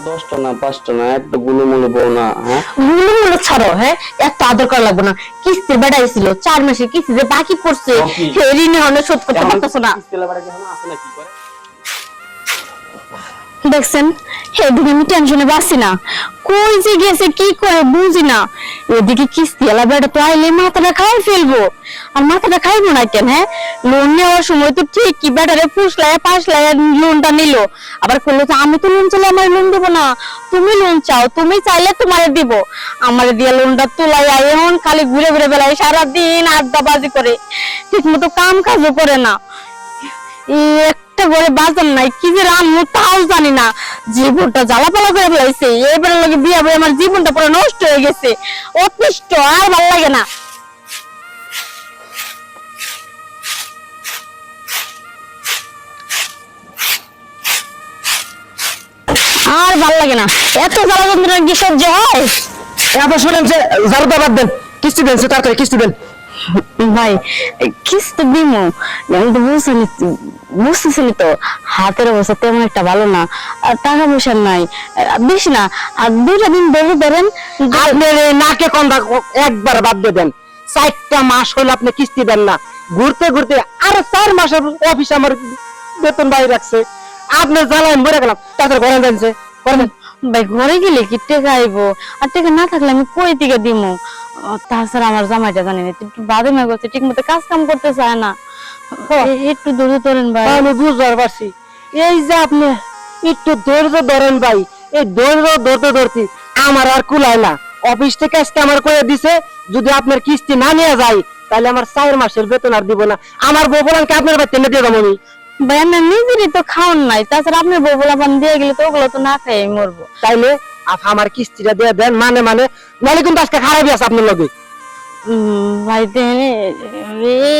10টা না 5টা না একটা গুলো বউ না। হ্যাঁ গুলো ছাড়ো, হ্যাঁ এত আদর করা লাগবে না। কিস্তি বেড়াইছিল 4 মাসে, কিস্তি যে বাকি পড়ছে ঋণ হলে শোধ করতে পারতেছ না। দেখছেন, এদিকে আমি টেনশনে বাঁচি না, কই যে গেছে কি করে বুঝি না। এদিকে কিস্তি এলা বেড়া তো আইলে মাথাটা খাই ফেলবো। আর মাথাটা খাইবো না কেন? হ্যাঁ, লোন নেওয়ার সময় তো ঠিক কি বেটারে ফুসলায় পাসলায় লোনটা নিল, আবার বললো যে আমি তো লোন চাইলে আমার লোন দেবো না, তুমি লোন চাও, তুমি চাইলে তোমারে দিব। আমার দিয়ে লোনটা তোলাই এখন খালি ঘুরে ঘুরে বেড়ায়, সারাদিন আড্ডাবাজি করে, ঠিক মতো কাম কাজও করে না। একটা ঘরে বাজার নাই, কি যে রান্না তাও জানি না। জীবনটা জ্বালাপালা করে ফেলাইছে। এবারে লাগে বিয়া বই আমার জীবনটা পুরো নষ্ট হয়ে গেছে, অতিষ্ঠ, আর ভালো লাগে না। আর ভাল লাগে না, এত জ্বালা যন্ত্রণা কি সহ্য হয়? আবার শুনেন যে জারুদা বাদ দেন, কিস্তি দেন, তাড়াতাড়ি কিস্তি দেন। ভাই কিস্তি দিমু, আমি তো বুঝতেছিলি তো হাতের অবস্থা তেমন একটা ভালো না, আর টাকা পয়সা নাই বেশি না, আর 2টা দিন ধরে ধরেন। আপনার এই নাকে কন্দা একবার বাদ দিয়ে দেন। 4টা মাস হলো আপনি কিস্তি দেন না, ঘুরতে ঘুরতে আরো 4 মাসের অফিস আমার বেতন বাইরে রাখছে। আপনি জ্বালায় মরে গেলাম, তাদের ঘরে জানছে করেন। ভাই ঘরে গেলে কি টাকা আইবো, আর টাকা না থাকলে আমি কই থেকে দিমু? তাছাড়া আমার জামাইটা জানি না, একটু বাদামে করছে, ঠিক মতো কাজ কাম করতে চায় না। একটু ধৈর্য ধরেন ভাই। আমি বুঝতে পারছি, এই যে আপনি একটু ধৈর্য ধরেন ভাই, এই ধৈর্য ধরতে ধরতে আমার আর কুলায় না। অফিস থেকে আজকে আমার কয়ে দিছে যদি আপনার কিস্তি না নিয়ে যায় তাহলে আমার 4 মাসের বেতন আর দিব না। আমার বউ বলানকে আপনার বাড়িতে এনে দিয়ে যাবো আমি। ভাই আমার নিজেরই তো খাওয়ান নাই, তাছাড়া আপনার বউ বলা পান দিয়ে গেলে তো ওগুলো তো না খাই মরবো। তাইলে আমার কিস্তিটা দিয়ে দেন, মানে নাহলে কিন্তু আজকে খারাপই আছে আপনার লগে। ভাই দেন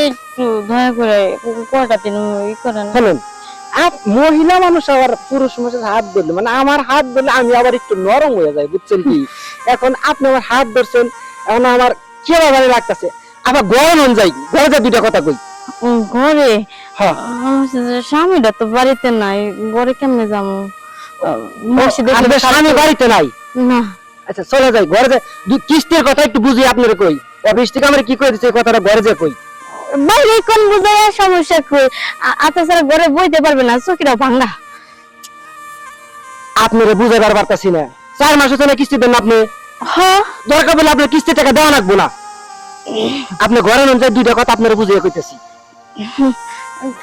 একটু দয়া করে কয়টা দিন ই করেন। শুনুন, মহিলা মানুষ আবার পুরুষ মানুষের হাত ধরলে, মানে আমার হাত ধরলে আমি আবার একটু নরম হয়ে যাই, বুঝছেন কি? এখন আপনি আমার হাত ধরছেন, এখন আমার কেমন ভালো লাগতেছে। আবার ঘরে মন যাই, ঘরে যা 2টা কথা কই। ঘরে হ্যাঁ, স্বামীটা তো বাড়িতে নাই, ঘরে কেমনে যাবো? আপনার স্বামী বাড়িতে নাই? না। আচ্ছা চলে যাই, ঘরে যাই। কিস্তির কথা একটু বুঝি আপনার কই, অফিস থেকে আমার কি করে দিচ্ছে এই কথাটা ঘরে যে কই। বাইরে কোন বুঝায় সমস্যা কই? তাছাড়া ঘরে বইতে পারবে না, চোখেরাও ভাঙা। আপনারে বুঝাইবার পারতাছি না। 4 মাসের জন্য কিস্তি দেন আপনি। হ্যাঁ, দরকার বলে আপনার কিস্তি টাকা দেওয়া লাগবো না। আপনি ঘরে নন, 2টা কথা আপনার বুঝিয়ে কইতেছি।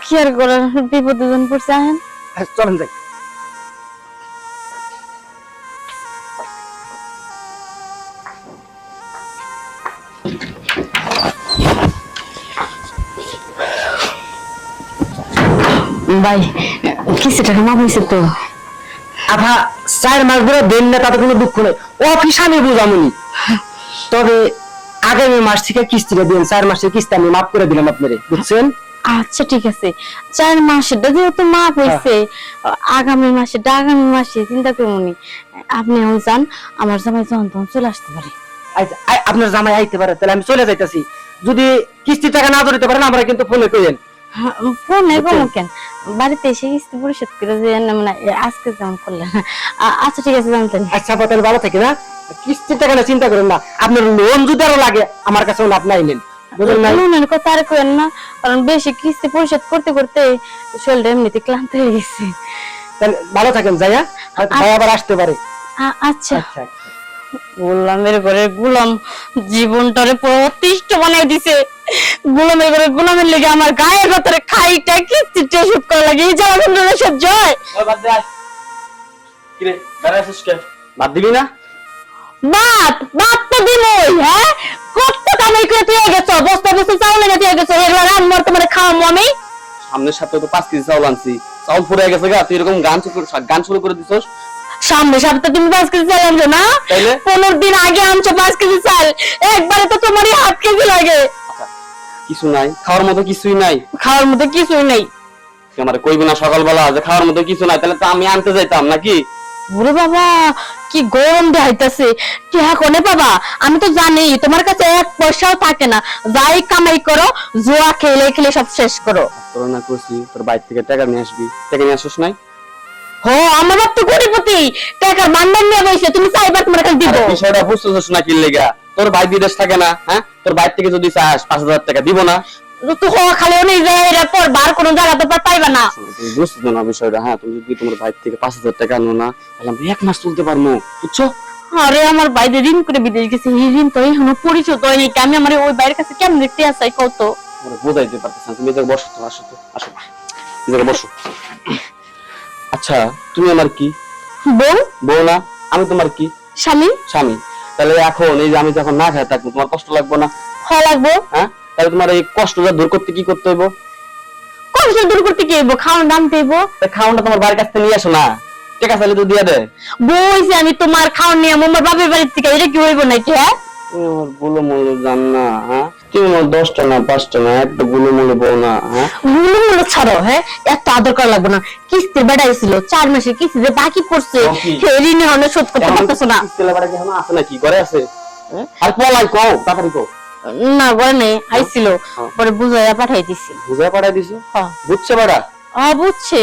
কি আর করার, বিপদে জন পড়ছে। আহেন চলেন যাই। ভাই কিছু টাকা মাপ হয়েছে তো। আভা 4 মাস ধরে দেন না, তাতে কোনো দুঃখ নেই, অফিস আমি বুঝামুনি। তবে আগামী মাস থেকে কিস্তিটা দিন, 4 মাসের কিস্তি আমি মাফ করে দিলাম আপনারে, বুঝছেন? আচ্ছা ঠিক আছে, 4 মাসেরটা যেহেতু মাপ হয়েছে, আগামী মাসে চিন্তা করুনি। আপনি এখন যান, আমার জামাই যখন তখন চলে আসতে পারে। আচ্ছা, আপনার জামাই আইতে পারে, তাহলে আমি চলে যাইতাছি। যদি কিস্তি টাকা না ধরতে পারেন আমরা কিন্তু ফোনে কইেন। ফোনে কোনো কেন, বাড়িতে এসে কিস্তি পরিশোধ করে যে মানে আজকে যেমন করলেন। আচ্ছা ঠিক আছে, জানতেন। আচ্ছা তাহলে ভালো থাকে না, কিস্তির টাকা না চিন্তা করেন না। আপনার লোন যদি আরো লাগে আমার কাছে আপনি আইলেন, বুঝলেন না? লোনের কথা আর করেন না, কারণ বেশি কিস্তি পরিশোধ করতে করতে শরীরটা এমনিতে ক্লান্ত হয়ে গেছে। তাহলে ভালো থাকেন, যাইয়া ভাই আবার আসতে পারে। আচ্ছা গোলামের ঘরে গোলাম জীবনটারে অতিষ্ঠ বানাই দিছে। গোলামের ঘরে গোলামের লেগে আমার গায়ের ভেতরে খাইটা কিস্তিটা শোধ করা লাগে, এই জ্বালা যন্ত্রণা সহ্য হয়? কিরে দাঁড়াইছিস কেন? বাদ দিবি না? বাদ তো দিবই। হ্যাঁ, কত কামাই করে তুই গেছো, বস্তা বস্তা চাউল লেগে তুই গেছো, এগুলো রান্নার তোমার খাওয়াবো আমি? সামনের সপ্তাহে তো 5 কেজি চাউল আনছি, চাউল ফুরে গেছে গা, তুই এরকম গান শুরু করে দিছস। সামনের সপ্তাহে তুমি 5 কেজি চাল আনছো না? 15 দিন আগে আনছো 5 কেজি চাল, একবারে তো তোমারই 8 কেজি লাগে। কিছু নাই খাওয়ার মতো, কিছুই নাই খাওয়ার মতো কিছুই নেই। আমার কইবি না সকালবেলা যে খাওয়ার মতো কিছু নাই, তাহলে তো আমি আনতে যাইতাম নাকি? ওরে বাবা কি গরম দেখাইতেছে, টিহা কোনে বাবা? আমি তো জানি তোমার কাছে 1 পয়সাও থাকে না, যাই কামাই করো জুয়া খেলে খেলে সব শেষ করো। তোর না কইছি তোর বাইরে থেকে টাকা নিয়ে আসবি, টাকা নিয়ে আসছ নাই? হো আমার বাপ তো কোটিপতি, টাকার ভান্ডার নিয়ে বসে, তুমি চাইবা তোমার কাছে দিব। বিষয়টা বুঝতেছিস না কি লেগা? তোর ভাই বিদেশ থাকে না, হ্যাঁ? তোর ভাই থেকে যদি চাস 5,000 টাকা দিব না? তো হো খালি অনেক জায়গায় পর বার কোনো জায়গা তো পাইবা না। তুমি বুঝতেছ না বিষয়টা, হ্যাঁ? তুমি যদি তোমার ভাই থেকে 5,000 টাকা আনো না, তাহলে আমি 1 মাস চলতে পারবো, বুঝছো? আরে আমার বাইরে ঋণ করে বিদেশ গেছে, এই ঋণ তো এখনো পরিশোধ হয়নি। আমি আমার ওই বাইরের কাছে কেমন দেখতে আসাই কত আরে বুঝাইতে পারতেছ না, তুমি এই জায়গায় বসো তো, আসো তো, আসো এই জায়গায় বসো। আচ্ছা, তুমি আমার কি বউ, বউ না? আমি তোমার কি স্বামী। স্বামী। তাহলে এখন এই যে আমি যখন না খাই থাকবো, তোমার কষ্ট লাগবে না? হওয়া লাগবো। হ্যাঁ, তাহলে তোমার এই কষ্টটা দূর করতে কি করতে হইব? কষ্ট দূর করতে কি হইব? খাওয়ান দাম দেবো। খাওয়ানটা তোমার বাড়ির কাছ থেকে নিয়ে আসো না, টাকা চাইলে তো দিয়ে দে। বইছে আমি তোমার খাওয়ান নিয়ে আমার বাপের বাড়ির থেকে, এটা কি হইব নাকি? হ্যাঁ, তুমি আমার গুলো জান না, হ্যাঁ? তুমি আমার 10টা না 5টা না, একটা গুলো বউ না, হ্যাঁ? মুলো ছাড়ো, হ্যাঁ একটা আদর করা লাগবে না। কিস্তি বেড়াইছিল 4 মাসে, কিস্তি যে বাকি পড়ছে, ঋণ হনে শোধ করতে পারতেছ না। কিস্তি লাগাটা কি এখনো আছে নাকি? ঘরে আছে? আর পলাই কও, তাড়াতাড়ি কও। না ঘরে নেই, আইছিল, পরে বুঝাইয়া পাঠাই দিছি। বুঝায় পাঠাই দিছো? হ্যাঁ বুঝছে বেটা? বুঝছে।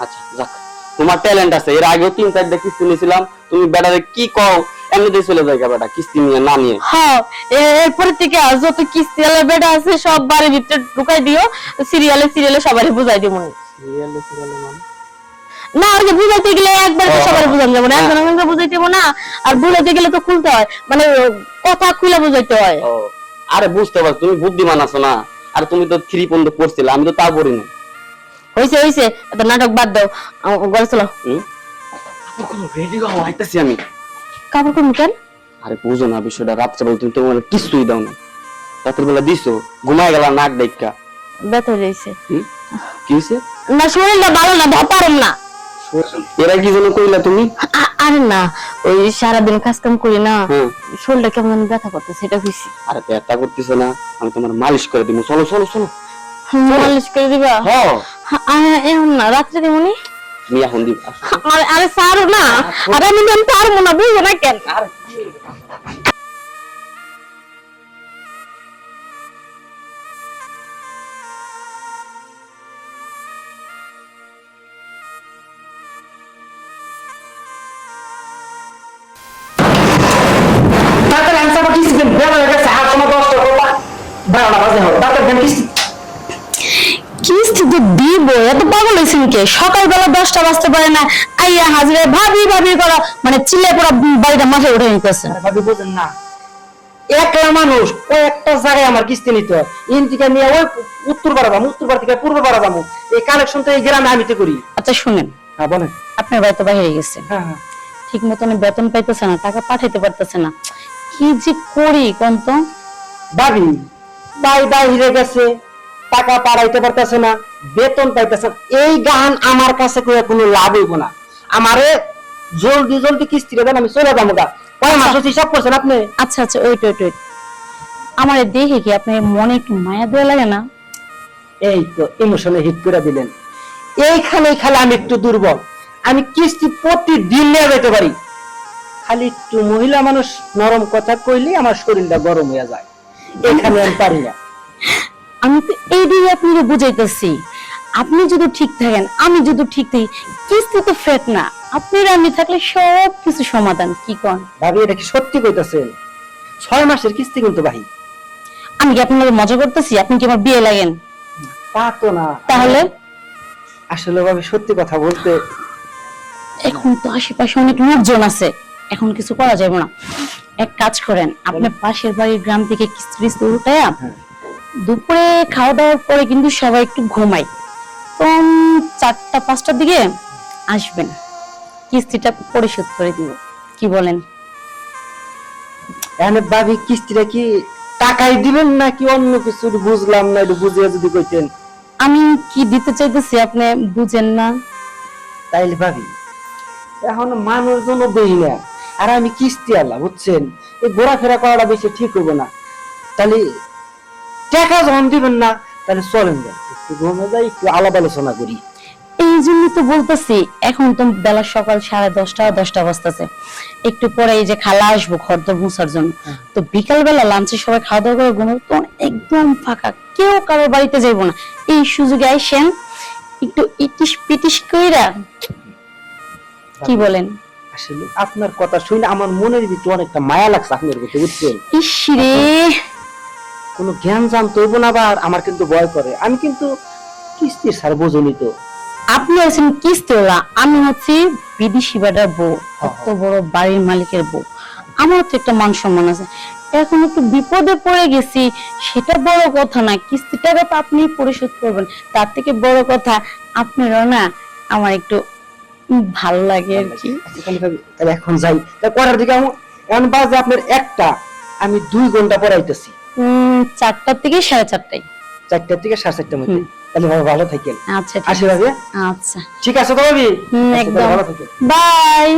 আচ্ছা যাক, তোমার ট্যালেন্ট আছে। এর আগেও 3-4টা কিস্তি নিয়েছিলাম, তুমি বেটারে কি কও এমনিতেই চলে যায় বেটা, কিস্তি নিয়ে না নিয়ে। হ্যাঁ, এরপর থেকে যত কিস্তি আলা বেটা আছে সব বাড়ির ভিতরে ঢুকাই দিও, সিরিয়ালে সবারই বুঝাই দিব। সিরিয়ালে মানে? না ওই যে বুঝাইতে গেলে একবার তো সবার বুঝানো যাবে না, একজন একজনকে বুঝাইতে হবে না। আর বুঝাইতে গেলে তো খুলতে হয়, মানে কথা খুলে বুঝাইতে হয়। ও, আরে বুঝতে পারছো, তুমি বুদ্ধিমান আছো না। আর তুমি তো 3 পর্যন্ত পড়ছিলে, আমি তো তা পড়ি না। হইছে এত নাটক বাদ দাও, ঘরে চলো। রেডি হও, আইতাছি আমি। কাপড় কোন কেন? আরে বুঝো না বিষয়টা, রাত্রে বেলা তুমি তো মানে কিছুই দাও না, রাতের বেলা দিছো, ঘুমায় গেলা নাক দেখা। ব্যথা হয়েছে। কি হয়েছে? না শরীরটা ভালো না, পারম না। এরা কি জন্য কইলা তুমি? আরে না, ওই সারাদিন কাজ কাম করি না, শরীরটা কেমন ব্যথা করতেছে, সেটা হইছে। আরে ব্যথা করতেছে না, আমি তোমার মালিশ করে দিব। চলো চলো চলো। মালিশ করে দিবা? হ্যাঁ। এখন না, রাত্রে দিবনি। তুমি এখন দিব। আরে সারো না, আরে আমি পারবো না, বুঝবো না কেন? কিস্তি তো দিব, এত পাগল হয়েছেন কে? সকালবেলা 10টা বাজতে পারে না, আইয়া হাজিরা ভাবি ভাবি করা, মানে চিল্লে পড়া বাড়িটা মাথায় উঠে নিতেছে। ভাবি বুঝেন না, একলা মানুষ কয়েকটা জায়গায় আমার কিস্তি নিতে হয়। ইন থেকে নিয়ে ওই উত্তর পাড়া যাবো, উত্তর পাড়া থেকে পূর্ব পাড়া যাবো, এই কানেকশন তো এই গ্রামে আমি তো করি। আচ্ছা শুনেন, হ্যাঁ বলেন। আপনার বাড়ি তো বাইরে গেছে, হ্যাঁ হ্যাঁ, ঠিক মতন বেতন পাইতেছে না, টাকা পাঠাইতে পারতেছে না, কি যে করি কোন তো? ভাবি ভাই বাইরে গেছে, টাকা পাঠাইতে পারতেছে না, বেতন পাইতেছে না। এই গান আমার কাছে কোনো লাভ হইব না। আমারে জলদি জলদি কিস্তিটা দেন, আমি চলে যাবো গা। কয় মাস হচ্ছে হিসাব করছেন আপনি? আচ্ছা ওইট আমার দেখে কি আপনার মনে একটু মায়া দেওয়া লাগে না? এই তো ইমোশনে হিট করে দিলেন। এইখানে খালি আমি একটু দুর্বল, আমি কিস্তি প্রতিদিন নিয়ে যেতে পারি, খালি একটু মহিলা মানুষ নরম কথা কইলে আমার শরীরটা গরম হয়ে যায়, এখানে আমি পারি না। আমি তো এই দিয়ে আপনাকে বুঝাইতেছি, আপনি যদি ঠিক থাকেন, আমি যদি ঠিক থাকি, কিস্তি তো ফেট না, আপনি আমি থাকলে সব কিছু সমাধান। কি কন ভাবি, এটা কি সত্যি কইতাছেন? 6 মাসের কিস্তি কিন্তু ভাই। আমি কি আপনাকে মজা করতেছি? আপনি কি আমার বিয়ে লাগেন? তা তো না। তাহলে আসলে ভাবি সত্যি কথা বলতে, এখন তো আশেপাশে অনেক লোকজন আছে, এখন কিছু করা যাবে না। এক কাজ করেন, আপনি পাশের বাড়ির গ্রাম থেকে কিস্তি উঠায়া দুপুরে খাওয়া দাওয়ার পরে কিন্তু সবাই একটু ঘুমাই, তো 4টা-5টার দিকে আসবেন, কিস্তিটা পরিশোধ করে দিব। কি বলেন? এখানে ভাবি কিস্তিটা কি টাকাই দিবেন নাকি অন্য কিছু? বুঝলাম না, একটু বুঝিয়ে যদি কইতেন। আমি কি দিতে চাইতেছি আপনি বুঝেন না? তাইলে ভাবি এখন মানুষজন দেই না, আর আমি কিস্তি আলা, বুঝছেন? এই ঘোরাফেরা করাটা বেশি ঠিক হইব না। তাহলে টাকা যখন দিবেন না, তাহলে চলেন যাই, একটু ঘুমে যাই, একটু আলাপ আলোচনা করি। এই জন্য তো বলতেছি, এখন তো বেলা সকাল 10:30 বাজতেছে, একটু পরে এই যে খালা আসবো ঘরদোর মুছার জন্য, তো বিকাল বেলা লাঞ্চে সবাই খাওয়া দাওয়া করে ঘুমাবো, তো একদম ফাঁকা, কেউ কারোর বাড়িতে যাইবো না। এই সুযোগে আইসেন, একটু ইটিস পিটিস কইরা কি বলেন? আসলে আপনার কথা শুনে আমার মনের ভিতরে অনেকটা মায়া লাগছে আপনার ভিতরে, বুঝছেন? ইসরে, কোনো জ্ঞান জানতে হইব না, আবার আমার কিন্তু ভয় করে। আমি কিন্তু কিস্তির স্যার বোঝনি তো। আপনি আছেন কিস্তিওয়ালা, আমি হচ্ছি বিদেশি বেটার বউ, এত বড় বাড়ির মালিকের বউ। আমার তো একটা মান সম্মান আছে। এখন একটু বিপদে পড়ে গেছি, সেটা বড় কথা না, কিস্তি টাকা তো আপনি পরিশোধ করবেন, তার থেকে বড় কথা আপনারও না আমার একটু ভালো লাগে আর কি। আচ্ছা, তাহলে এখন যাই। তা করার দিকে এখন বাজে আপনার একটা, আমি 2 ঘন্টা পড়াইতেছি। 4টার থেকে 4:30টায়। 4টার থেকে 4:30টার মধ্যে। তাহলে ভালো ভালো থাকেন। আচ্ছা আসি ভাবি। আচ্ছা, ঠিক আছে তো ভাবি? হুম, আচ্ছা, তাহলে একদম। ভালো থাকেন। বাই।